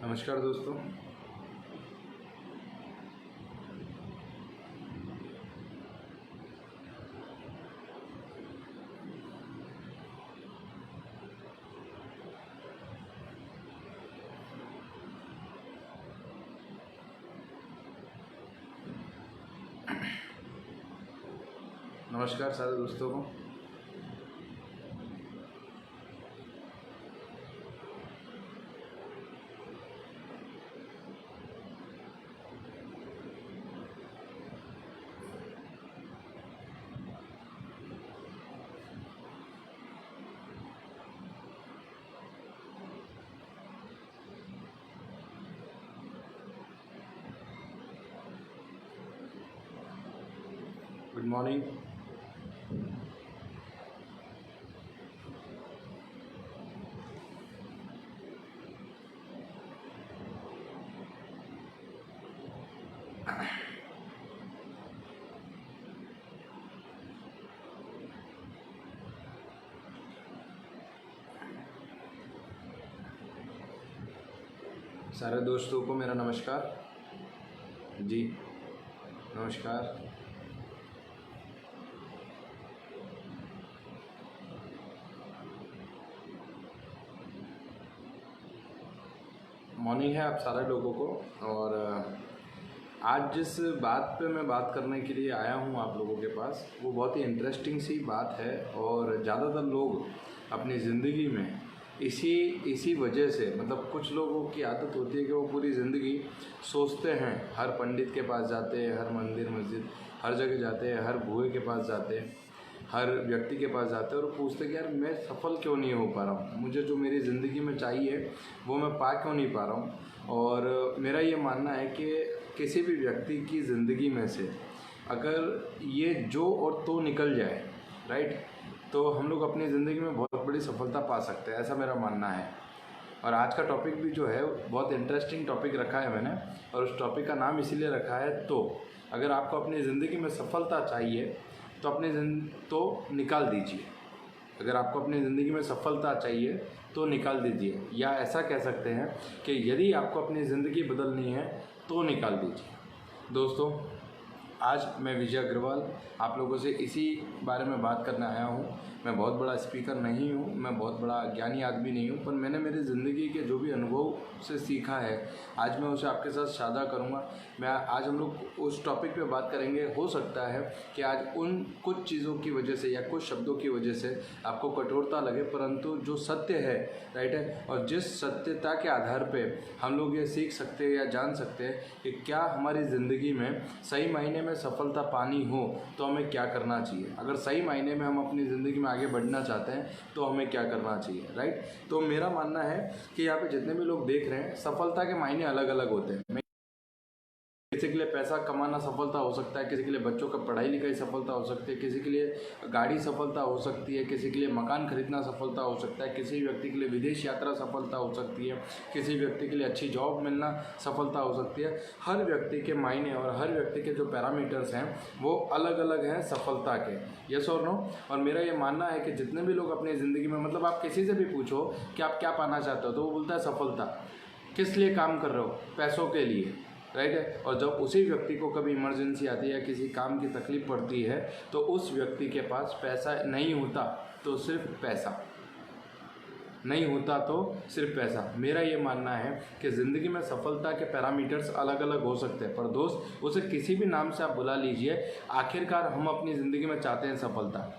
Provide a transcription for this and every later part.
नमस्कार दोस्तों। नमस्कार सारे दोस्तों को। Good morning. सारे दोस्तों को मेरा नमस्कार जी। नमस्कार। मॉर्निंग है आप सारे लोगों को। और आज जिस बात पे मैं बात करने के लिए आया हूँ आप लोगों के पास, वो बहुत ही इंटरेस्टिंग सी बात है। और ज़्यादातर लोग अपनी ज़िंदगी में इसी वजह से, मतलब कुछ लोगों की आदत होती है कि वो पूरी ज़िंदगी सोचते हैं, हर पंडित के पास जाते हैं, हर मंदिर मस्जिद हर जगह जाते हैं, हर भूए के पास जाते हैं, हर व्यक्ति के पास जाते हैं और पूछते हैं कि यार मैं सफल क्यों नहीं हो पा रहा हूँ, मुझे जो मेरी ज़िंदगी में चाहिए वो मैं पा क्यों नहीं पा रहा हूँ। और मेरा ये मानना है कि किसी भी व्यक्ति की ज़िंदगी में से अगर ये जो और तो निकल जाए, राइट, तो हम लोग अपनी ज़िंदगी में बहुत बड़ी सफलता पा सकते हैं, ऐसा मेरा मानना है। और आज का टॉपिक भी जो है बहुत इंटरेस्टिंग टॉपिक रखा है मैंने, और उस टॉपिक का नाम इसीलिए रखा है तो अगर आपको अपनी ज़िंदगी में सफलता चाहिए तो तो निकाल दीजिए। अगर आपको अपनी ज़िंदगी में सफलता चाहिए तो निकाल दीजिए, या ऐसा कह सकते हैं कि यदि आपको अपनी ज़िंदगी बदलनी है तो निकाल दीजिए। दोस्तों, आज मैं विजय अग्रवाल आप लोगों से इसी बारे में बात करने आया हूँ। मैं बहुत बड़ा स्पीकर नहीं हूँ, मैं बहुत बड़ा ज्ञानी आदमी नहीं हूँ, पर मैंने मेरी ज़िंदगी के जो भी अनुभव से सीखा है आज मैं उसे आपके साथ साझा करूँगा। आज हम लोग उस टॉपिक पे बात करेंगे। हो सकता है कि आज उन कुछ चीज़ों की वजह से या कुछ शब्दों की वजह से आपको कठोरता लगे, परंतु जो सत्य है, राइट है, और जिस सत्यता के आधार पे हम लोग ये सीख सकते हैं या जान सकते हैं कि क्या हमारी ज़िंदगी में सही मायने में सफलता पानी हो तो हमें क्या करना चाहिए, अगर सही मायने में हम अपनी ज़िंदगी में आगे बढ़ना चाहते हैं तो हमें क्या करना चाहिए, राइट। तो मेरा मानना है कि यहाँ पे जितने भी लोग देख रहे हैं, सफलता के मायने अलग अलग होते हैं। किसी के लिए पैसा कमाना सफलता हो सकता है, किसी के लिए बच्चों का पढ़ाई लिखाई सफलता हो सकती है, किसी के लिए गाड़ी सफलता हो सकती है, किसी के लिए मकान खरीदना सफलता हो सकता है, किसी व्यक्ति के लिए विदेश यात्रा सफलता हो सकती है, किसी व्यक्ति के लिए अच्छी जॉब मिलना सफलता हो सकती है। हर व्यक्ति के मायने और हर व्यक्ति के जो पैरामीटर्स हैं वो अलग अलग हैं सफलता के। यस और नो। और मेरा ये मानना है कि जितने भी लोग अपनी ज़िंदगी में, मतलब आप किसी से भी पूछो कि आप क्या पाना चाहते हो तो वो बोलता है सफलता। किस लिए काम कर रहे हो? पैसों के लिए, राइट है। और जब उसी व्यक्ति को कभी इमरजेंसी आती है या किसी काम की तकलीफ पड़ती है तो उस व्यक्ति के पास पैसा नहीं होता, तो सिर्फ पैसा नहीं होता, तो सिर्फ पैसा। मेरा ये मानना है कि ज़िंदगी में सफलता के पैरामीटर्स अलग अलग हो सकते हैं, पर दोस्त उसे किसी भी नाम से आप बुला लीजिए, आखिरकार हम अपनी ज़िंदगी में चाहते हैं सफलता।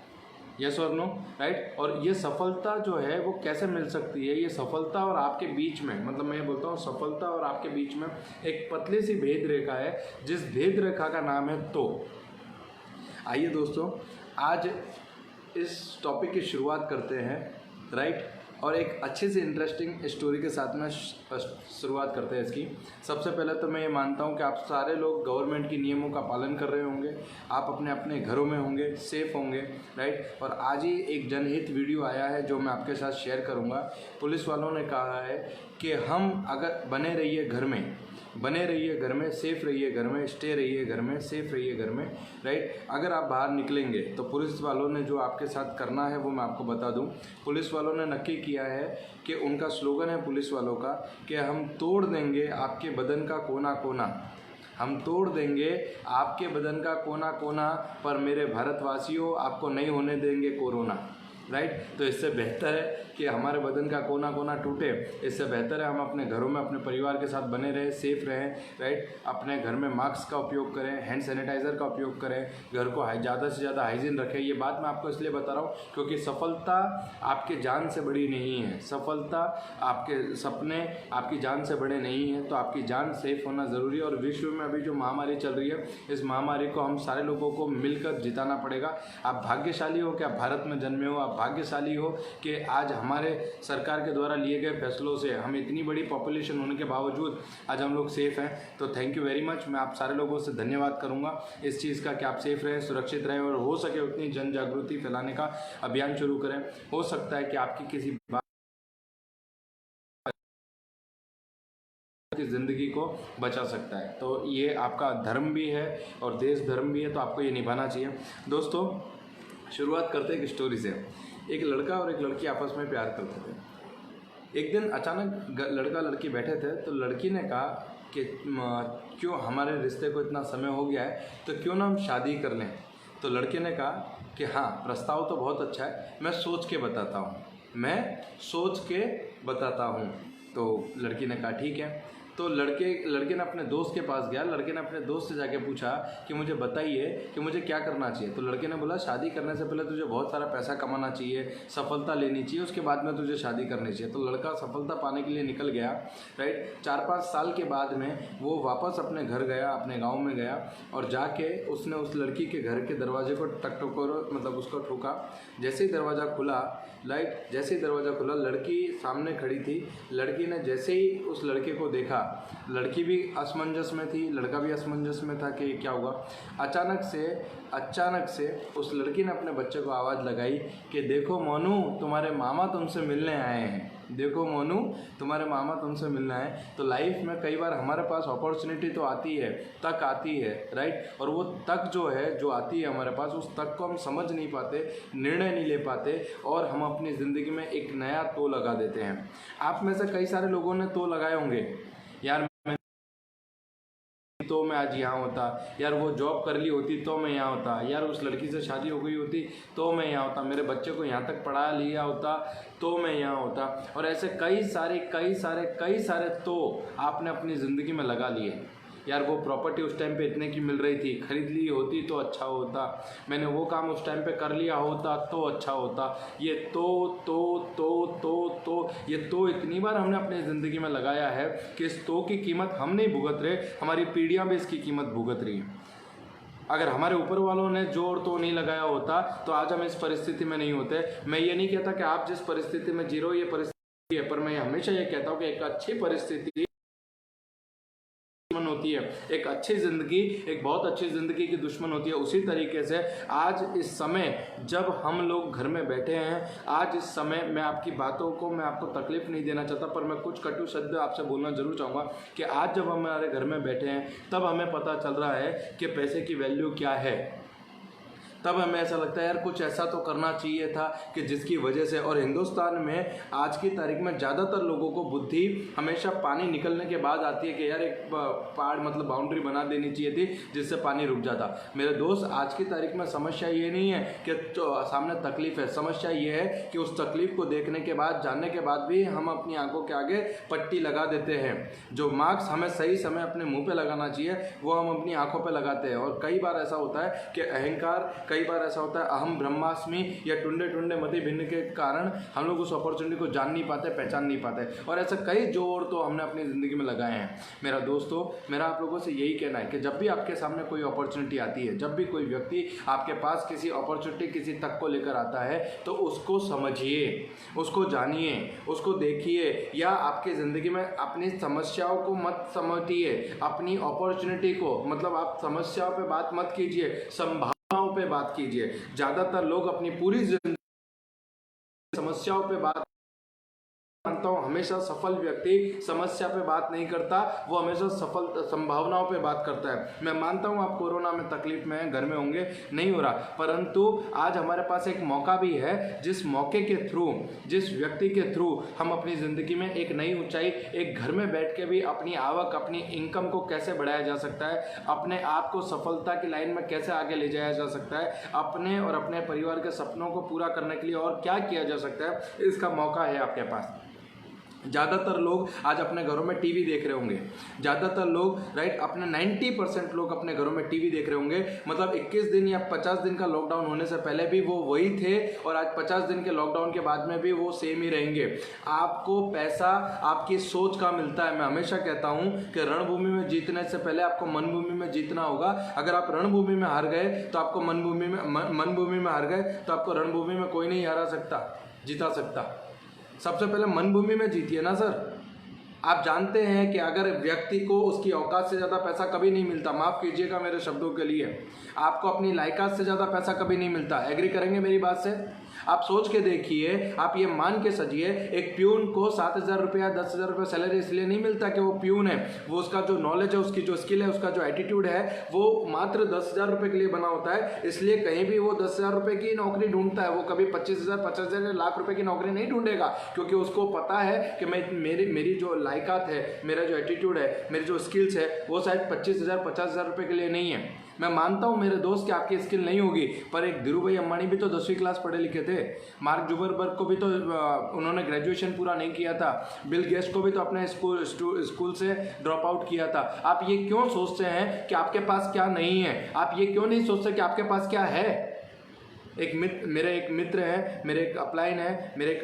यस और नो, राइट। और ये सफलता जो है वो कैसे मिल सकती है? ये सफलता और आपके बीच में, मतलब मैं बोलता हूँ सफलता और आपके बीच में एक पतली सी भेद रेखा है, जिस भेद रेखा का नाम है तो। आइए दोस्तों, आज इस टॉपिक की शुरुआत करते हैं, राइट। और एक अच्छी सी इंटरेस्टिंग स्टोरी के साथ में शुरुआत करते हैं इसकी। सबसे पहले तो मैं ये मानता हूँ कि आप सारे लोग गवर्नमेंट की नियमों का पालन कर रहे होंगे, आप अपने अपने घरों में होंगे, सेफ होंगे, राइट। और आज ही एक जनहित वीडियो आया है जो मैं आपके साथ शेयर करूँगा। पुलिस वालों ने कहा है कि हम अगर बने रहिए घर में, सेफ रहिए घर में, स्टे रहिए घर में, सेफ रहिए घर में, राइट। अगर आप बाहर निकलेंगे तो पुलिस वालों ने जो आपके साथ करना है वो मैं आपको बता दूं। पुलिस वालों ने नक्की किया है कि उनका स्लोगन है पुलिस वालों का कि हम तोड़ देंगे आपके बदन का कोना कोना, हम तोड़ देंगे आपके बदन का कोना कोना, पर मेरे भारतवासियों आपको नहीं होने देंगे कोरोना। राइट। तो इससे बेहतर है कि हमारे बदन का कोना कोना टूटे, इससे बेहतर है हम अपने घरों में अपने परिवार के साथ बने रहें, सेफ रहें। राइट। अपने घर में मास्क का उपयोग करें, हैंड सैनिटाइज़र का उपयोग करें, घर को ज़्यादा से ज़्यादा हाइजीन रखें। ये बात मैं आपको इसलिए बता रहा हूँ क्योंकि सफलता आपके जान से बड़ी नहीं है, सफलता आपके सपने आपकी जान से बड़े नहीं हैं। तो आपकी जान सेफ होना ज़रूरी है। और विश्व में अभी जो महामारी चल रही है, इस महामारी को हम सारे लोगों को मिलकर जिताना पड़ेगा। आप भाग्यशाली हो कि आप भारत में जन्मे हो, आप भाग्यशाली हो कि आज हमारे सरकार के द्वारा लिए गए फैसलों से हम इतनी बड़ी पॉपुलेशन होने के बावजूद आज हम लोग सेफ़ हैं। तो थैंक यू वेरी मच। मैं आप सारे लोगों से धन्यवाद करूंगा इस चीज़ का कि आप सेफ रहें, सुरक्षित रहें और हो सके उतनी जन जागृति फैलाने का अभियान शुरू करें। हो सकता है कि आपकी किसी बात की ज़िंदगी को बचा सकता है। तो ये आपका धर्म भी है और देश धर्म भी है, तो आपको ये निभाना चाहिए। दोस्तों, शुरुआत करते हैं एक स्टोरी से। एक लड़का और एक लड़की आपस में प्यार करते थे। एक दिन अचानक लड़का लड़की बैठे थे, तो लड़की ने कहा कि क्यों हमारे रिश्ते को इतना समय हो गया है, तो क्यों ना हम शादी कर लें। तो लड़के ने कहा कि हाँ, प्रस्ताव तो बहुत अच्छा है, मैं सोच के बताता हूँ, मैं सोच के बताता हूँ। तो लड़की ने कहा ठीक है। तो लड़के ने अपने दोस्त के पास गया। लड़के ने अपने दोस्त से जाके पूछा कि मुझे बताइए कि मुझे क्या करना चाहिए। तो लड़के ने बोला शादी करने से पहले तुझे बहुत सारा पैसा कमाना चाहिए, सफलता लेनी चाहिए, उसके बाद में तुझे शादी करनी चाहिए। तो लड़का सफलता पाने के लिए निकल गया। राइट। 4-5 साल के बाद में वो वापस अपने घर गया, अपने गाँव में गया और जाके उसने उस लड़की के घर के दरवाजे को मतलब उसको ठोका। जैसे ही दरवाज़ा खुला, जैसे ही दरवाज़ा खुला, लड़की सामने खड़ी थी। लड़की ने जैसे ही उस लड़के को देखा, लड़की भी असमंजस में थी, लड़का भी असमंजस में था कि क्या हुआ। अचानक से उस लड़की ने अपने बच्चे को आवाज़ लगाई कि देखो मोनू, तुम्हारे मामा तुमसे मिलने आए हैं, देखो मोनू, तुम्हारे मामा तुमसे मिलना है। तो लाइफ में कई बार हमारे पास अपॉर्चुनिटी तो आती है, तक आती है। राइट। और वो तक जो है, जो आती है हमारे पास, उस तक को हम समझ नहीं पाते, निर्णय नहीं ले पाते और हम अपनी ज़िंदगी में एक नया तो लगा देते हैं। आप में से कई सारे लोगों ने तो लगाए होंगे, यार तो मैं आज यहाँ होता, यार वो जॉब कर ली होती तो मैं यहाँ होता, यार उस लड़की से शादी हो गई होती तो मैं यहाँ होता, मेरे बच्चे को यहाँ तक पढ़ा लिया होता तो मैं यहाँ होता। और ऐसे कई सारे तो आपने अपनी ज़िंदगी में लगा लिए। यार वो प्रॉपर्टी उस टाइम पे इतने की मिल रही थी, खरीद ली होती तो अच्छा होता, मैंने वो काम उस टाइम पे कर लिया होता तो अच्छा होता। ये ये तो इतनी बार हमने अपनी ज़िंदगी में लगाया है कि इस तो की कीमत हम नहीं भुगत रहे, हमारी पीढ़ियाँ भी इसकी कीमत भुगत रही हैं। अगर हमारे ऊपर वालों ने जोर तो नहीं लगाया होता तो आज हम इस परिस्थिति में नहीं होते। मैं ये नहीं कहता कि आप जिस परिस्थिति में जी रहे हो ये परिस्थिति है, पर मैं हमेशा ये कहता हूँ कि एक अच्छी परिस्थिति होती है, एक अच्छी ज़िंदगी एक बहुत अच्छी ज़िंदगी की दुश्मन होती है। उसी तरीके से आज इस समय जब हम लोग घर में बैठे हैं, आज इस समय मैं आपकी बातों को, मैं आपको तकलीफ नहीं देना चाहता, पर मैं कुछ कटु शब्द आपसे बोलना जरूर चाहूँगा कि आज जब हम हमारे घर में बैठे हैं तब हमें पता चल रहा है कि पैसे की वैल्यू क्या है। तब हमें ऐसा लगता है यार कुछ ऐसा तो करना चाहिए था कि जिसकी वजह से। और हिंदुस्तान में आज की तारीख में ज़्यादातर लोगों को बुद्धि हमेशा पानी निकलने के बाद आती है कि यार एक पहाड़ मतलब बाउंड्री बना देनी चाहिए थी जिससे पानी रुक जाता। मेरे दोस्त, आज की तारीख में समस्या ये नहीं है कि सामने तकलीफ है, समस्या ये है कि उस तकलीफ को देखने के बाद, जानने के बाद भी हम अपनी आंखों के आगे पट्टी लगा देते हैं। जो मार्क्स हमें सही समय अपने मुंह पे लगाना चाहिए वो हम अपनी आंखों पे लगाते हैं। और कई बार ऐसा होता है कि अहंकार, कई बार ऐसा होता है अहम ब्रह्मास्मि या टुंडे टुंडे मति भिन्न के कारण हम लोग उस अपॉर्चुनिटी को जान नहीं पाते, पहचान नहीं पाते। और ऐसे कई जोर तो हमने अपनी ज़िंदगी में लगाए हैं। मेरा दोस्तों, मेरा आप लोगों से यही कहना है कि जब भी आपके सामने कोई अपॉर्चुनिटी आती है, जब भी कोई व्यक्ति आपके पास किसी अपॉर्चुनिटी, किसी तक को लेकर आता है, तो उसको समझिए, उसको जानिए, उसको देखिए। या आपकी ज़िंदगी में अपनी समस्याओं को मत समझिए, अपनी अपॉर्चुनिटी को, मतलब आप समस्याओं पे बात मत कीजिए, संभावनाओं पे बात कीजिए। ज़्यादातर लोग अपनी पूरी जिंदगी समस्याओं पे बात मानता हूँ हमेशा सफल व्यक्ति समस्या पे बात नहीं करता, वो हमेशा सफल संभावनाओं पे बात करता है। मैं मानता हूँ आप कोरोना में तकलीफ में हैं, घर में होंगे, नहीं हो रहा, परंतु आज हमारे पास एक मौका भी है, जिस मौके के थ्रू, जिस व्यक्ति के थ्रू हम अपनी ज़िंदगी में एक नई ऊंचाई, एक घर में बैठ के भी अपनी आवक, अपनी इनकम को कैसे बढ़ाया जा सकता है, अपने आप को सफलता की लाइन में कैसे आगे ले जाया जा सकता है, अपने और अपने परिवार के सपनों को पूरा करने के लिए और क्या किया जा सकता है, इसका मौका है आपके पास। ज़्यादातर लोग आज अपने घरों में टीवी देख रहे होंगे, ज़्यादातर लोग राइट अपने 90% लोग अपने घरों में टीवी देख रहे होंगे। मतलब 21 दिन या 50 दिन का लॉकडाउन होने से पहले भी वो वही थे और आज 50 दिन के लॉकडाउन के बाद में भी वो सेम ही रहेंगे। आपको पैसा आपकी सोच का मिलता है। मैं हमेशा कहता हूँ कि रणभूमि में जीतने से पहले आपको मनभूमि में जीतना होगा। अगर आप रणभूमि में हार गए तो आपको मनभूमि में हार गए तो आपको रणभूमि में कोई नहीं हरा सकता, जिता सकता। सबसे पहले मनभूमि में जीतिए ना सर। आप जानते हैं कि अगर व्यक्ति को उसकी औकात से ज़्यादा पैसा कभी नहीं मिलता, माफ़ कीजिएगा मेरे शब्दों के लिए, आपको अपनी लायकात से ज़्यादा पैसा कभी नहीं मिलता। एग्री करेंगे मेरी बात से? आप सोच के देखिए, आप ये मान के सजिए, एक प्यून को 7,000 रुपया 10,000 रुपये सैलरी इसलिए नहीं मिलता कि वो प्यून है, वो उसका जो नॉलेज है, उसकी जो स्किल है, उसका जो एटीट्यूड है, वो मात्र 10,000 रुपये के लिए बना होता है। इसलिए कहीं भी वो 10,000 रुपये की नौकरी ढूंढता है, वो कभी 25,000 50,000 लाख रुपये की नौकरी नहीं ढूंढेगा, क्योंकि उसको पता है कि मेरी जो लायकात है, मेरा जो एटीट्यूड है, मेरी जो स्किल्स है, वो शायद 25,000 50,000 रुपये के लिए नहीं है। मैं मानता हूँ मेरे दोस्त कि आपकी स्किल नहीं होगी, पर एक धीरू भाई अंबानी भी तो 10वीं क्लास पढ़े लिखे थे, मार्क जुकरबर्ग को भी तो उन्होंने ग्रेजुएशन पूरा नहीं किया था, बिल गेट्स को भी तो अपने स्कूल से ड्रॉप आउट किया था। आप ये क्यों सोचते हैं कि आपके पास क्या नहीं है? आप ये क्यों नहीं सोचते कि आपके पास क्या है? मेरे एक मित्र है, मेरे एक अपलाइन है, मेरे एक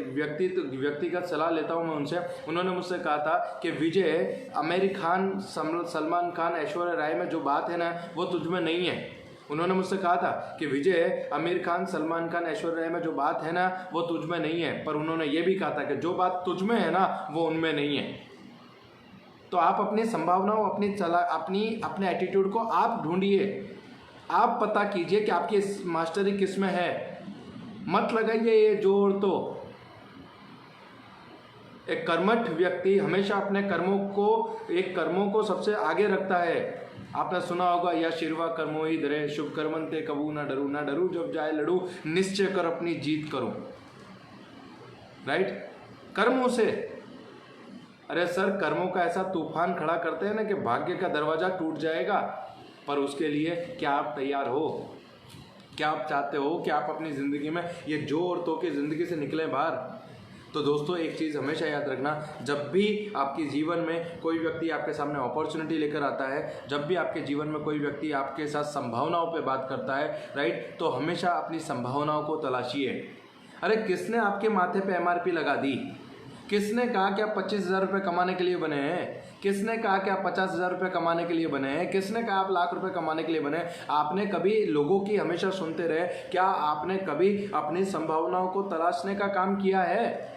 व्यक्तिगत सलाह लेता हूँ मैं उनसे। उन्होंने मुझसे कहा था कि विजय, आमिर खान, सलमान खान, ऐश्वर्या राय में जो बात है ना, वो तुझ में नहीं है। उन्होंने मुझसे कहा था कि विजय, आमिर खान, सलमान खान, ऐश्वर्या राय में जो बात है ना, वो तुझ में नहीं है। पर उन्होंने ये भी कहा था कि जो बात तुझ में है ना, वो उनमें नहीं है। तो आप अपनी संभावनाओं, अपने एटीट्यूड को आप ढूंढिए, आप पता कीजिए कि आपकी मास्टरी किस में है। मत लगाइए ये जोर। तो एक कर्मठ व्यक्ति हमेशा अपने कर्मों को सबसे आगे रखता है। आपने सुना होगा, या शिरवा कर्मो ही धरे, शुभ कर्मंते कबू ना डरू जब जाए लड़ू, निश्चय कर अपनी जीत करो। राइट, कर्मों से। अरे सर, कर्मों का ऐसा तूफान खड़ा करते हैं ना कि भाग्य का दरवाजा टूट जाएगा, पर उसके लिए क्या आप तैयार हो? क्या आप चाहते हो कि आप अपनी ज़िंदगी में ये जोर तो के ज़िंदगी से निकलें बाहर? तो दोस्तों, एक चीज़ हमेशा याद रखना, जब भी आपके जीवन में कोई व्यक्ति आपके सामने अपॉर्चुनिटी लेकर आता है, जब भी आपके जीवन में कोई व्यक्ति आपके साथ संभावनाओं पे बात करता है, राइट, तो हमेशा अपनी संभावनाओं को तलाशिए। अरे किसने आपके माथे पे MRP लगा दी? किसने कहा कि आप 25,000 रुपये कमाने के लिए बने हैं? किसने कहा कि आप 50,000 रुपये कमाने के लिए बने हैं? किसने कहा आप लाख रुपए कमाने के लिए बने? आपने कभी लोगों की हमेशा सुनते रहे, क्या आपने कभी अपनी संभावनाओं को तलाशने का काम किया है?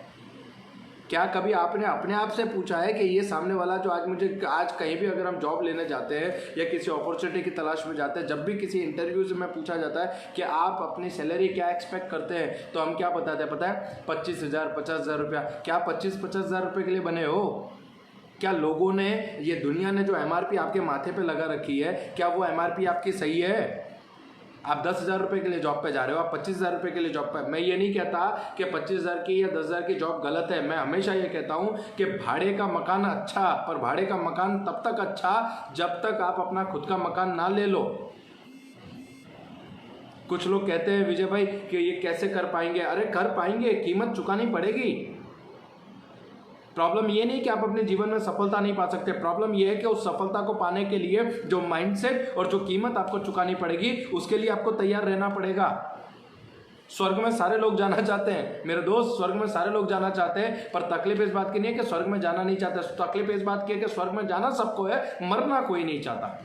क्या कभी आपने अपने आप से पूछा है कि ये सामने वाला जो आज कहीं भी अगर हम जॉब लेने जाते हैं या किसी अपॉर्चुनिटी की तलाश में जाते हैं, जब भी किसी इंटरव्यू से में पूछा जाता है कि आप अपनी सैलरी क्या एक्सपेक्ट करते हैं, तो हम क्या बताते हैं पता है? 25,000 50,000 रुपया। क्या 25,000 रुपये के लिए बने हो? क्या लोगों ने, ये दुनिया ने जो MRP आपके माथे पे लगा रखी है, क्या वो MRP आपकी सही है? आप 10,000 रुपये के लिए जॉब पे जा रहे हो, आप 25,000 रुपये के लिए जॉब पे। मैं ये नहीं कहता कि 25,000 की या 10,000 की जॉब गलत है। मैं हमेशा ये कहता हूँ कि भाड़े का मकान अच्छा, पर भाड़े का मकान तब तक अच्छा जब तक आप अपना खुद का मकान ना ले लो। कुछ लोग कहते हैं विजय भाई कि ये कैसे कर पाएंगे? अरे कर पाएंगे, कीमत चुकानी पड़ेगी। प्रॉब्लम ये नहीं कि आप अपने जीवन में सफलता नहीं पा सकते, प्रॉब्लम ये है कि उस सफलता को पाने के लिए जो माइंडसेट और जो कीमत आपको चुकानी पड़ेगी, उसके लिए आपको तैयार रहना पड़ेगा। स्वर्ग में सारे लोग जाना चाहते हैं मेरे दोस्त, स्वर्ग में सारे लोग जाना चाहते हैं, पर तकलीफ इस बात की नहीं है कि स्वर्ग में जाना नहीं चाहते। तकलीफ इस बात की है कि स्वर्ग में जाना सबको है, मरना कोई नहीं चाहता।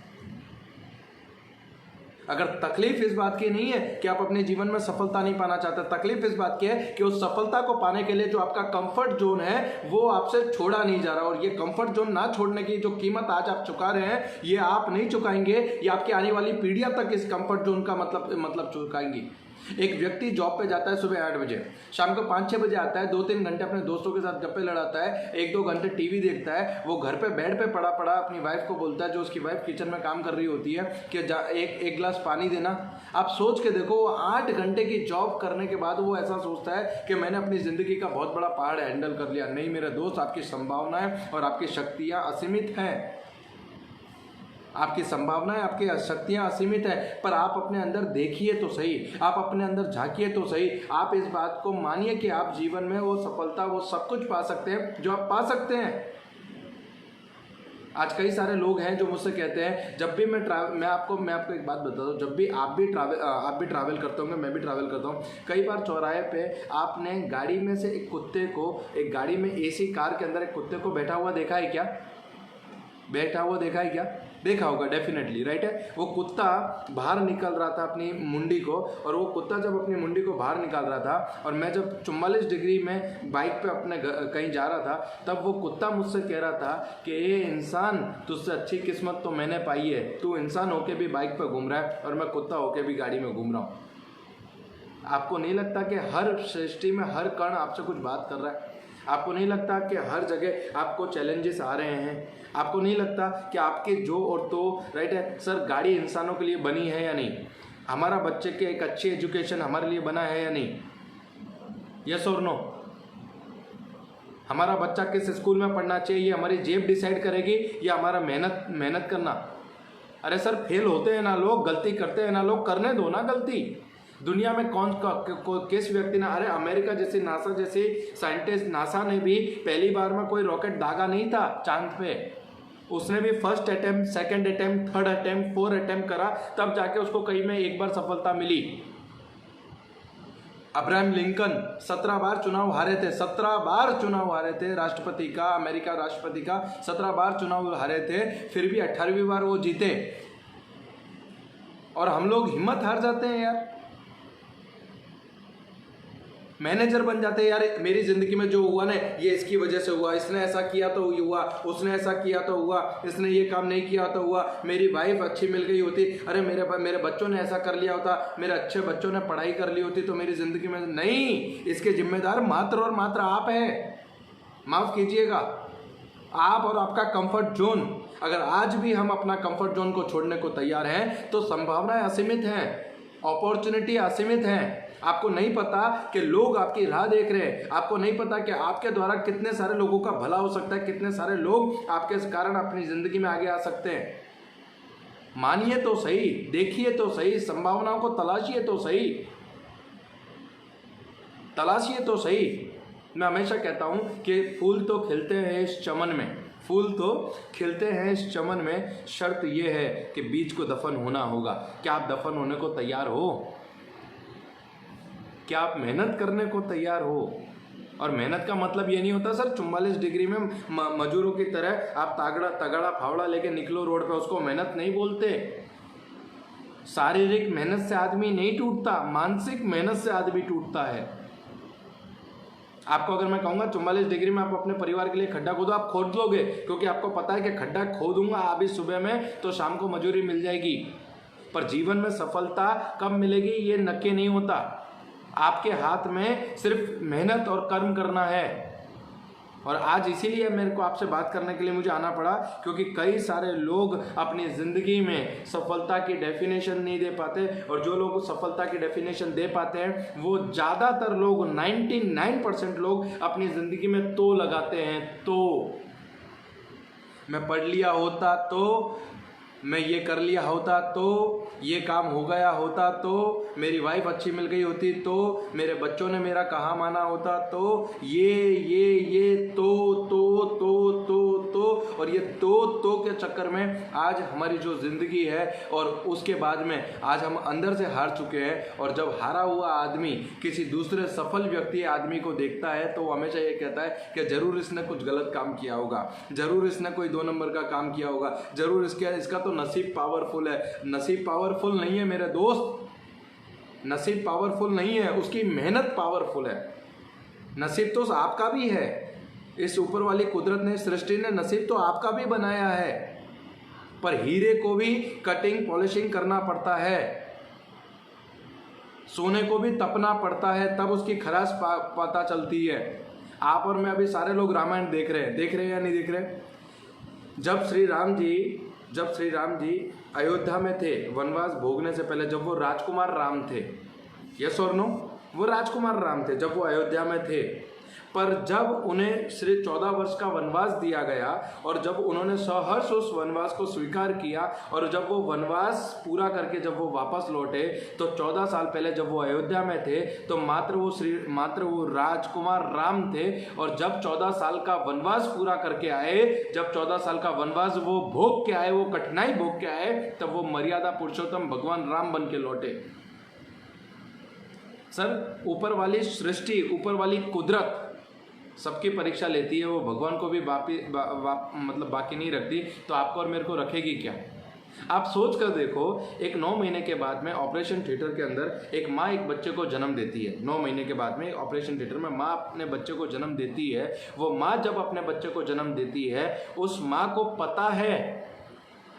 अगर तकलीफ इस बात की नहीं है कि आप अपने जीवन में सफलता नहीं पाना चाहते, तकलीफ इस बात की है कि उस सफलता को पाने के लिए जो आपका कंफर्ट जोन है वो आपसे छोड़ा नहीं जा रहा, और ये कंफर्ट जोन ना छोड़ने की जो कीमत आज आप चुका रहे हैं, ये आप नहीं चुकाएंगे, ये आपकी आने वाली पीढ़ियां तक इस कंफर्ट जोन का मतलब चुकाएंगी। एक व्यक्ति जॉब पे जाता है सुबह 8 बजे, शाम को 5-6 बजे आता है, 2-3 घंटे अपने दोस्तों के साथ गप्पे लड़ाता है, 1-2 घंटे टीवी देखता है, वो घर पे बेड पे पड़ा पड़ा अपनी वाइफ को बोलता है, जो उसकी वाइफ किचन में काम कर रही होती है, कि एक गिलास पानी देना। आप सोच के देखो, 8 घंटे की जॉब करने के बाद वो ऐसा सोचता है कि मैंने अपनी ज़िंदगी का बहुत बड़ा पहाड़ हैंडल कर लिया। नहीं मेरे दोस्त, आपकी संभावनाएं और आपकी शक्तियाँ असीमित हैं। आपकी संभावनाएं, आपकी शक्तियां असीमित है, पर आप अपने अंदर देखिए तो सही, आप अपने अंदर झांकिए तो सही। आप इस बात को मानिए कि आप जीवन में वो सफलता, वो सब कुछ पा सकते हैं जो आप पा सकते हैं। आज कई सारे लोग हैं जो मुझसे कहते हैं, जब भी मैं आपको एक बात बताता हूँ, जब भी आप भी ट्रैवल करते होंगे, मैं भी ट्रैवल करता हूँ। कई बार चौराहे पे आपने गाड़ी में से एक कुत्ते को, एक गाड़ी में एसी कार के अंदर एक कुत्ते को बैठा हुआ देखा है क्या? देखा होगा डेफिनेटली, राइट है। वो कुत्ता बाहर निकल रहा था अपनी मुंडी को, और वो कुत्ता जब अपनी मुंडी को बाहर निकाल रहा था, और मैं जब 44 डिग्री में बाइक पे अपने कहीं जा रहा था, तब वो कुत्ता मुझसे कह रहा था कि ये इंसान, तुझसे अच्छी किस्मत तो मैंने पाई है, तू इंसान होके भी बाइक पे घूम रहा है और मैं कुत्ता होके भी गाड़ी में घूम रहा हूँ। आपको नहीं लगता कि हर सृष्टि में हर कण आपसे कुछ बात कर रहा है? आपको नहीं लगता कि हर जगह आपको चैलेंजेस आ रहे हैं? आपको नहीं लगता कि आपके जो और तो, राइट है सर, गाड़ी इंसानों के लिए बनी है या नहीं? हमारा बच्चे के एक अच्छी एजुकेशन हमारे लिए बना है या नहीं? यस और नो? हमारा बच्चा किस स्कूल में पढ़ना चाहिए, ये हमारी जेब डिसाइड करेगी या हमारा मेहनत करना? अरे सर, फेल होते हैं ना लोग, गलती करते हैं ना लोग, करने दो ना गलती। दुनिया में किस व्यक्ति ने, अरे अमेरिका जैसी, नासा जैसी साइंटिस्ट, नासा ने भी पहली बार में कोई रॉकेट दागा नहीं था चांद पे। उसने भी first attempt, second attempt, third attempt, 4 attempt करा, तब जाके उसको कहीं में एक बार सफलता मिली। अब्राहम लिंकन 17 बार चुनाव हारे थे, 17 बार चुनाव हारे थे राष्ट्रपति का, अमेरिका राष्ट्रपति का 17 बार चुनाव हारे थे, फिर भी 18वीं बार वो जीते। और हम लोग हिम्मत हार जाते हैं यार, मैनेजर बन जाते हैं। यार मेरी ज़िंदगी में जो हुआ ना, ये इसकी वजह से हुआ, इसने ऐसा किया तो ये हुआ, उसने ऐसा किया तो हुआ, इसने ये काम नहीं किया तो हुआ, मेरी वाइफ अच्छी मिल गई होती, अरे मेरे बच्चों ने ऐसा कर लिया होता, मेरे अच्छे बच्चों ने पढ़ाई कर ली होती तो मेरी ज़िंदगी में नहीं। इसके जिम्मेदार मात्र और मात्र आप हैं। माफ़ कीजिएगा, आप और आपका कंफर्ट जोन। अगर आज भी हम अपना कंफर्ट जोन को छोड़ने को तैयार हैं तो संभावनाएं असीमित हैं, अपॉर्चुनिटी असीमित हैं। आपको नहीं पता कि लोग आपकी राह देख रहे हैं, आपको नहीं पता कि आपके द्वारा कितने सारे लोगों का भला हो सकता है, कितने सारे लोग आपके कारण अपनी ज़िंदगी में आगे आ सकते हैं। मानिए तो सही, देखिए तो सही, संभावनाओं को तलाशिए तो सही, तलाशिए तो सही। मैं हमेशा कहता हूं कि फूल तो खिलते हैं इस चमन में, फूल तो खिलते हैं इस चमन में, शर्त यह है कि बीज को दफन होना होगा। क्या आप दफन होने को तैयार हो? क्या आप मेहनत करने को तैयार हो? और मेहनत का मतलब ये नहीं होता सर 44 डिग्री में मजूरों की तरह आप तगड़ा फावड़ा लेके निकलो रोड पे, उसको मेहनत नहीं बोलते। शारीरिक मेहनत से आदमी नहीं टूटता, मानसिक मेहनत से आदमी टूटता है। आपको अगर मैं कहूँगा 44 डिग्री में आप अपने परिवार के लिए खड्डा खोदो, आप खोद लोगे, क्योंकि आपको पता है कि खड्डा खोदूंगा अभी सुबह में तो शाम को मजूरी मिल जाएगी। पर जीवन में सफलता कब मिलेगी ये नक्की नहीं होता। आपके हाथ में सिर्फ मेहनत और कर्म करना है। और आज इसीलिए मेरे को आपसे बात करने के लिए मुझे आना पड़ा, क्योंकि कई सारे लोग अपनी ज़िंदगी में सफलता की डेफिनेशन नहीं दे पाते, और जो लोग सफलता की डेफिनेशन दे पाते हैं वो ज़्यादातर लोग, 99% लोग अपनी ज़िंदगी में तो लगाते हैं। तो मैं पढ़ लिया होता, तो मैं ये कर लिया होता, तो ये काम हो गया होता, तो मेरी वाइफ अच्छी मिल गई होती, तो मेरे बच्चों ने मेरा कहा माना होता, तो ये तो और ये तो के चक्कर में आज हमारी जो ज़िंदगी है, और उसके बाद में आज हम अंदर से हार चुके हैं। और जब हारा हुआ आदमी किसी दूसरे सफल व्यक्ति आदमी को देखता है तो वो हमेशा ये कहता है कि ज़रूर इसने कुछ गलत काम किया होगा, ज़रूर इसने कोई 2 नंबर का काम किया होगा, ज़रूर इसका तो नसीब पावरफुल है। नसीब पावरफुल नहीं है मेरे दोस्त, नसीब पावरफुल नहीं है, उसकी मेहनत पावरफुल है। नसीब तो आपका भी है, इस ऊपर वाली कुदरत ने, सृष्टि ने नसीब तो आपका भी बनाया है, पर हीरे को भी कटिंग पॉलिशिंग करना पड़ता है। सोने को भी तपना पड़ता है, तब उसकी खराश पता चलती है। आप और मैं अभी सारे लोग रामायण देख रहे हैं या नहीं देख रहे? जब श्री राम जी अयोध्या में थे वनवास भोगने से पहले, जब वो राजकुमार राम थे, यस और नो, वो राजकुमार राम थे जब वो अयोध्या में थे। पर जब उन्हें श्री 14 वर्ष का वनवास दिया गया और जब उन्होंने सहर्ष उस वनवास को स्वीकार किया और जब वो वनवास पूरा करके जब वो वापस लौटे, तो 14 साल पहले जब वो अयोध्या में थे तो मात्र वो राजकुमार राम थे। और जब 14 साल का वनवास पूरा करके आए, जब 14 साल का वनवास वो भोग के आए, वो कठिनाई भोग के आए, तब वो मर्यादा पुरुषोत्तम भगवान राम बन के लौटे। सर, ऊपर वाली सृष्टि, ऊपर वाली कुदरत सबकी परीक्षा लेती है, वो भगवान को भी मतलब बाकी नहीं रखती, तो आपको और मेरे को रखेगी क्या? आप सोच कर देखो, एक 9 महीने के बाद में ऑपरेशन थिएटर के अंदर एक माँ एक बच्चे को जन्म देती है। 9 महीने के बाद में ऑपरेशन थिएटर में माँ अपने बच्चे को जन्म देती है। वो माँ जब अपने बच्चे को जन्म देती है, उस माँ को पता है,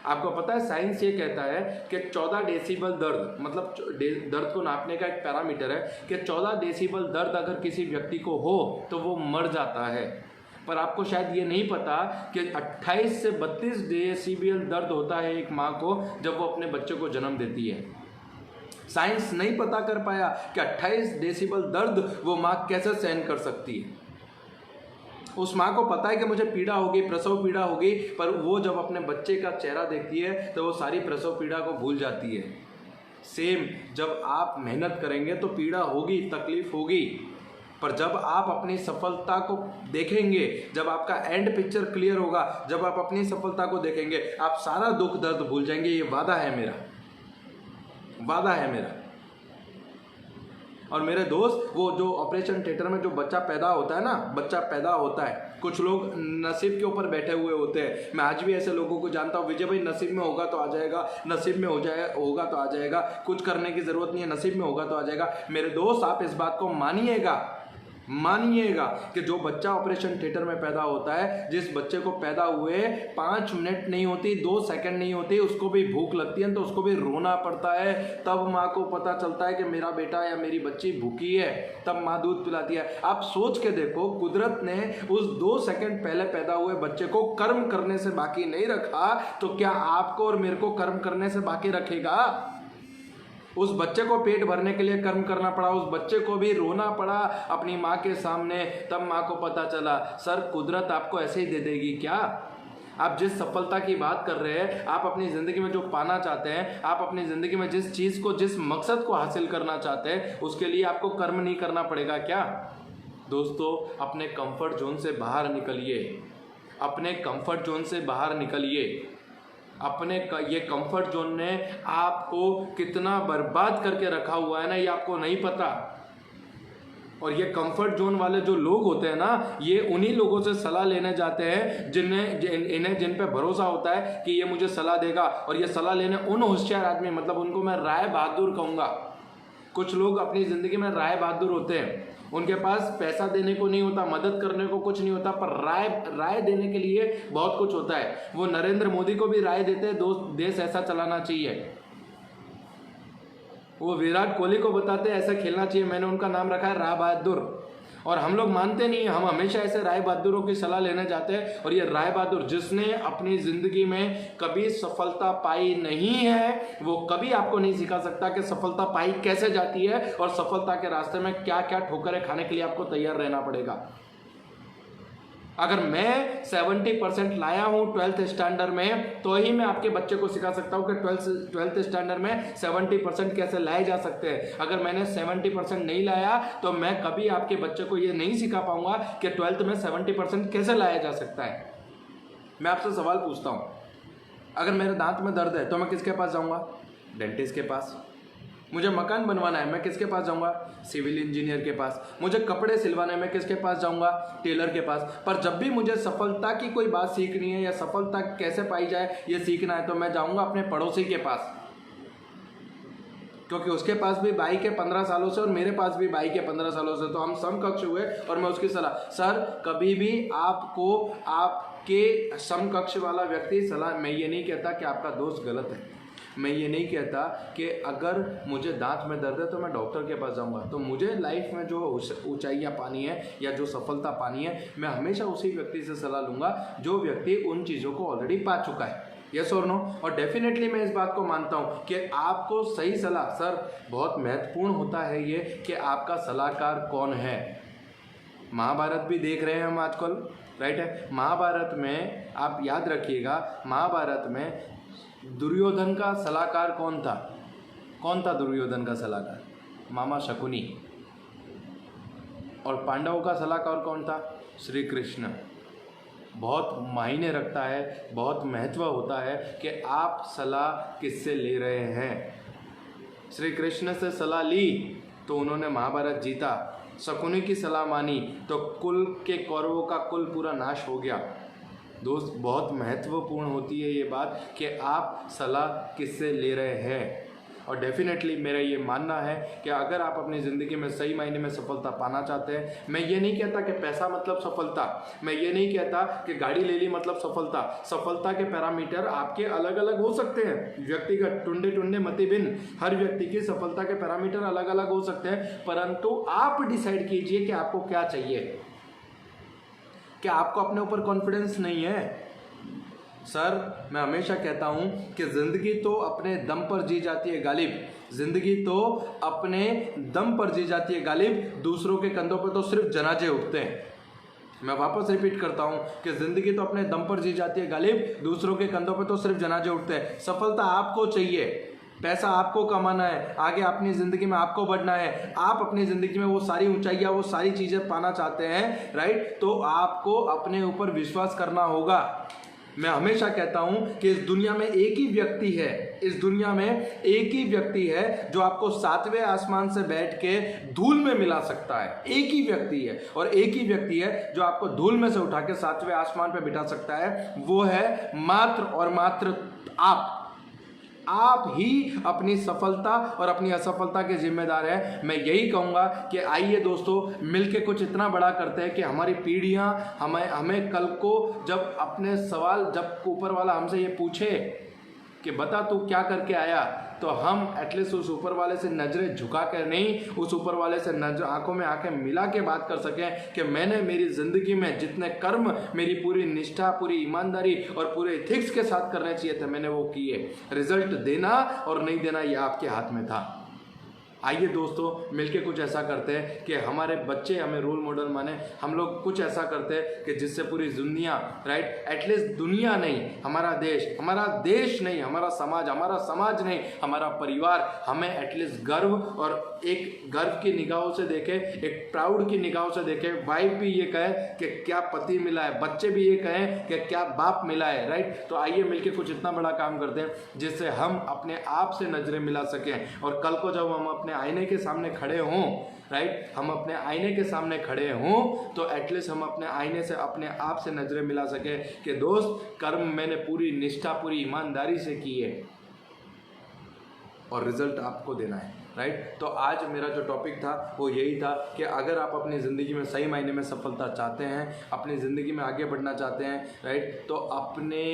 आपको पता है साइंस ये कहता है कि 14 डेसिबल दर्द, मतलब दर्द को नापने का एक पैरामीटर है कि 14 डेसिबल दर्द अगर किसी व्यक्ति को हो तो वो मर जाता है। पर आपको शायद ये नहीं पता कि 28 से 32 डेसिबल दर्द होता है एक माँ को जब वो अपने बच्चे को जन्म देती है। साइंस नहीं पता कर पाया कि 28 डेसिबल दर्द वो माँ कैसे सहन कर सकती है। उस माँ को पता है कि मुझे पीड़ा होगी, प्रसव पीड़ा होगी, पर वो जब अपने बच्चे का चेहरा देखती है तो वो सारी प्रसव पीड़ा को भूल जाती है। सेम, जब आप मेहनत करेंगे तो पीड़ा होगी, तकलीफ होगी, पर जब आप अपनी सफलता को देखेंगे, जब आपका एंड पिक्चर क्लियर होगा, जब आप अपनी सफलता को देखेंगे, आप सारा दुख दर्द भूल जाएंगे। ये वादा है मेरा, वादा है मेरा। और मेरे दोस्त, वो जो ऑपरेशन थिएटर में जो बच्चा पैदा होता है ना, बच्चा पैदा होता है, कुछ लोग नसीब के ऊपर बैठे हुए होते हैं। मैं आज भी ऐसे लोगों को जानता हूँ, विजय भाई नसीब में होगा तो आ जाएगा, नसीब में होगा तो आ जाएगा, कुछ करने की ज़रूरत नहीं है, नसीब में होगा तो आ जाएगा। मेरे दोस्त, आप इस बात को मानिएगा कि जो बच्चा ऑपरेशन थिएटर में पैदा होता है, जिस बच्चे को पैदा हुए 5 मिनट नहीं होती, 2 सेकंड नहीं होती, उसको भी भूख लगती है तो उसको भी रोना पड़ता है। तब माँ को पता चलता है कि मेरा बेटा या मेरी बच्ची भूखी है, तब माँ दूध पिलाती है। आप सोच के देखो, कुदरत ने उस 2 सेकंड पहले पैदा हुए बच्चे को कर्म करने से बाकी नहीं रखा, तो क्या आपको और मेरे को कर्म करने से बाकी रखेगा? उस बच्चे को पेट भरने के लिए कर्म करना पड़ा, उस बच्चे को भी रोना पड़ा अपनी माँ के सामने, तब माँ को पता चला। सर, कुदरत आपको ऐसे ही दे देगी क्या? आप जिस सफलता की बात कर रहे हैं, आप अपनी ज़िंदगी में जो पाना चाहते हैं, आप अपनी ज़िंदगी में जिस चीज़ को, जिस मकसद को हासिल करना चाहते हैं, उसके लिए आपको कर्म नहीं करना पड़ेगा क्या? दोस्तों, अपने कंफर्ट जोन से बाहर निकलिए, अपने कंफर्ट जोन से बाहर निकलिए। ये कंफर्ट जोन ने आपको कितना बर्बाद करके रखा हुआ है ना, ये आपको नहीं पता। और ये कंफर्ट जोन वाले जो लोग होते हैं ना, ये उन्हीं लोगों से सलाह लेने जाते हैं जिन पे भरोसा होता है कि ये मुझे सलाह देगा। और ये सलाह लेने उन होशियार आदमी, मतलब उनको मैं राय बहादुर कहूँगा। कुछ लोग अपनी ज़िंदगी में राय बहादुर होते हैं, उनके पास पैसा देने को नहीं होता, मदद करने को कुछ नहीं होता, पर राय देने के लिए बहुत कुछ होता है। वो नरेंद्र मोदी को भी राय देते हैं, देश ऐसा चलाना चाहिए। वो विराट कोहली को बताते हैं ऐसा खेलना चाहिए। मैंने उनका नाम रखा है राय बहादुर। और हम लोग मानते नहीं हैं, हम हमेशा ऐसे राय बहादुरों की सलाह लेने जाते हैं। और ये राय बहादुर, जिसने अपनी ज़िंदगी में कभी सफलता पाई नहीं है, वो कभी आपको नहीं सिखा सकता कि सफलता पाई कैसे जाती है और सफलता के रास्ते में क्या क्या ठोकरें खाने के लिए आपको तैयार रहना पड़ेगा। अगर मैं 70% लाया हूँ 12th स्टैंडर्ड में, तो ही मैं आपके बच्चे को सिखा सकता हूँ कि 12th स्टैंडर्ड में 70% कैसे लाए जा सकते हैं। अगर मैंने 70% नहीं लाया तो मैं कभी आपके बच्चे को ये नहीं सिखा पाऊंगा कि 12th में 70% कैसे लाया जा सकता है। मैं आपसे सवाल पूछता हूँ, अगर मेरे दांत में दर्द है तो मैं किसके पास जाऊँगा? डेंटिस्ट के पास। मुझे मकान बनवाना है, मैं किसके पास जाऊंगा? सिविल इंजीनियर के पास। मुझे कपड़े सिलवाने में किसके पास जाऊंगा? टेलर के पास। पर जब भी मुझे सफलता की कोई बात सीखनी है या सफलता कैसे पाई जाए ये सीखना है, तो मैं जाऊंगा अपने पड़ोसी के पास, क्योंकि उसके पास भी बाइक है 15 सालों से और मेरे पास भी बाइक है 15 सालों से, तो हम समकक्ष हुए। और मैं उसकी सलाह, सर कभी भी आपको आपके समकक्ष वाला व्यक्ति सलाह, मैं ये नहीं कहता कि आपका दोस्त गलत है, मैं ये नहीं कहता कि अगर मुझे दांत में दर्द है तो मैं डॉक्टर के पास जाऊंगा। तो मुझे लाइफ में जो ऊंचाइयाँ पानी है या जो सफलता पानी है, मैं हमेशा उसी व्यक्ति से सलाह लूँगा जो व्यक्ति उन चीज़ों को ऑलरेडी पा चुका है। यस और नो। और डेफिनेटली मैं इस बात को मानता हूँ कि आपको सही सलाह, सर बहुत महत्वपूर्ण होता है ये कि आपका सलाहकार कौन है। महाभारत भी देख रहे हैं हम आजकल, राइट है। महाभारत में आप याद रखिएगा, महाभारत में दुर्योधन का सलाहकार कौन था? कौन था दुर्योधन का सलाहकार? मामा शकुनी। और पांडवों का सलाहकार कौन था? श्री कृष्ण। बहुत मायने रखता है, बहुत महत्व होता है कि आप सलाह किससे ले रहे हैं। श्री कृष्ण से सलाह ली तो उन्होंने महाभारत जीता, शकुनी की सलाह मानी तो कुल के कौरवों का कुल पूरा नाश हो गया। दोस्त, बहुत महत्वपूर्ण होती है ये बात कि आप सलाह किससे ले रहे हैं। और डेफिनेटली मेरा ये मानना है कि अगर आप अपनी ज़िंदगी में सही मायने में सफलता पाना चाहते हैं, मैं ये नहीं कहता कि पैसा मतलब सफलता, मैं ये नहीं कहता कि गाड़ी ले ली मतलब सफलता। सफलता के पैरामीटर आपके अलग अलग हो सकते हैं, व्यक्तिगत, टुंडे टुंडे मति भिन्न, हर व्यक्ति की सफलता के पैरामीटर अलग अलग हो सकते हैं। परंतु आप डिसाइड कीजिए कि आपको क्या चाहिए। क्या आपको अपने ऊपर कॉन्फिडेंस नहीं है? सर मैं हमेशा कहता हूं कि ज़िंदगी तो अपने दम पर जी जाती है गालिब, ज़िंदगी तो अपने दम पर जी जाती है गालिब, दूसरों के कंधों पर तो सिर्फ जनाजे उठते हैं। मैं वापस रिपीट करता हूं कि ज़िंदगी तो अपने दम पर जी जाती है गालिब, दूसरों के कंधों पर तो सिर्फ जनाजे उठते हैं। सफलता आपको चाहिए, पैसा आपको कमाना है, आगे अपनी ज़िंदगी में आपको बढ़ना है, आप अपनी ज़िंदगी में वो सारी ऊंचाइयाँ, वो सारी चीज़ें पाना चाहते हैं, राइट। तो आपको अपने ऊपर विश्वास करना होगा। मैं हमेशा कहता हूं कि इस दुनिया में एक ही व्यक्ति है, इस दुनिया में एक ही व्यक्ति है जो आपको 7वें आसमान से बैठ के धूल में मिला सकता है। एक ही व्यक्ति है, और एक ही व्यक्ति है जो आपको धूल में से उठा के 7वें आसमान पे बिठा सकता है। वो है मात्र और मात्र आप ही अपनी सफलता और अपनी असफलता के जिम्मेदार हैं। मैं यही कहूँगा कि आइए दोस्तों मिलके कुछ इतना बड़ा करते हैं कि हमारी पीढ़ियाँ हमें कल को जब अपने सवाल, जब ऊपर वाला हमसे ये पूछे कि बता तू क्या करके आया, तो हम एटलीस्ट उस ऊपर वाले से नजरें झुका कर नहीं, उस ऊपर वाले से आंखों में आंखें मिला के बात कर सकें कि मैंने मेरी ज़िंदगी में जितने कर्म मेरी पूरी निष्ठा, पूरी ईमानदारी और पूरे एथिक्स के साथ करने चाहिए थे, मैंने वो किए। रिजल्ट देना और नहीं देना ये आपके हाथ में था। आइए दोस्तों मिलके कुछ ऐसा करते हैं कि हमारे बच्चे हमें रोल मॉडल माने, हम लोग कुछ ऐसा करते हैं कि जिससे पूरी दुनिया, राइट, एटलीस्ट दुनिया नहीं, हमारा देश नहीं, हमारा समाज नहीं, हमारा परिवार हमें एटलीस्ट गर्व और एक गर्व की निगाहों से देखे, एक प्राउड की निगाहों से देखे। वाइफ भी ये कहे कि क्या पति मिला है, बच्चे भी ये कहें कि क्या बाप मिला है, राइट। तो आइए मिलके कुछ इतना बड़ा काम करते हैं जिससे हम अपने आप से नजरें मिला सकें, और कल को जब हम अपने आईने के सामने खड़े हों, राइट, हम अपने आईने के सामने खड़े हों तो एटलीस्ट हम अपने आईने से अपने आप से नजरें मिला सके कि दोस्त कर्म मैंने पूरी निष्ठा, पूरी ईमानदारी से किए और रिजल्ट आपको देना है, राइट। तो आज मेरा जो टॉपिक था वो यही था कि अगर आप अपनी ज़िंदगी में सही मायने में सफलता चाहते हैं, अपनी ज़िंदगी में आगे बढ़ना चाहते हैं, राइट, तो अपने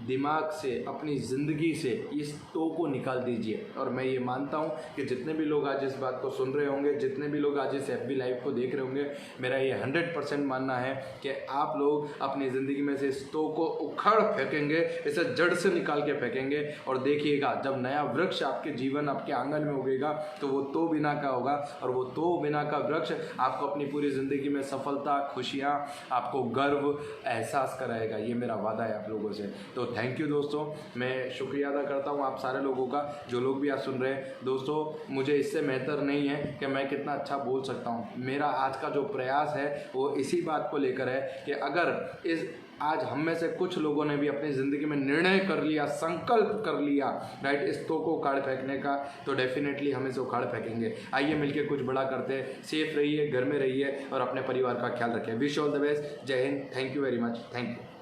दिमाग से, अपनी ज़िंदगी से इस तो को निकाल दीजिए। और मैं ये मानता हूँ कि जितने भी लोग आज इस बात को सुन रहे होंगे, जितने भी लोग आज इस FB लाइव को देख रहे होंगे, मेरा ये 100% मानना है कि आप लोग अपनी ज़िंदगी में से इस तो को उखाड़ फेंकेंगे, इसे जड़ से निकाल के फेंकेंगे, और देखिएगा जब नया वृक्ष आपके जीवन, आपके आंगन में उगेगा तो वो तो बिना का होगा, और वो तो बिना का वृक्ष आपको अपनी पूरी ज़िंदगी में सफलता, खुशियाँ, आपको गर्व, एहसास कराएगा। ये मेरा वादा है आप लोगों से। तो थैंक यू दोस्तों, मैं शुक्रिया अदा करता हूँ आप सारे लोगों का जो लोग भी आज सुन रहे हैं। दोस्तों मुझे इससे बेहतर नहीं है कि मैं कितना अच्छा बोल सकता हूँ। मेरा आज का जो प्रयास है वो इसी बात को लेकर है कि अगर इस आज हम में से कुछ लोगों ने भी अपनी ज़िंदगी में निर्णय कर लिया, संकल्प कर लिया, राइट, इस तो को उखाड़ फेंकने का, तो डेफिनेटली हम इसे उखाड़ फेंकेंगे। आइए मिलके कुछ बड़ा करते हैं। सेफ रहिए, घर में रहिए और अपने परिवार का ख्याल रखिए। Wish all the best. जय Hind. Thank you very much. Thank you.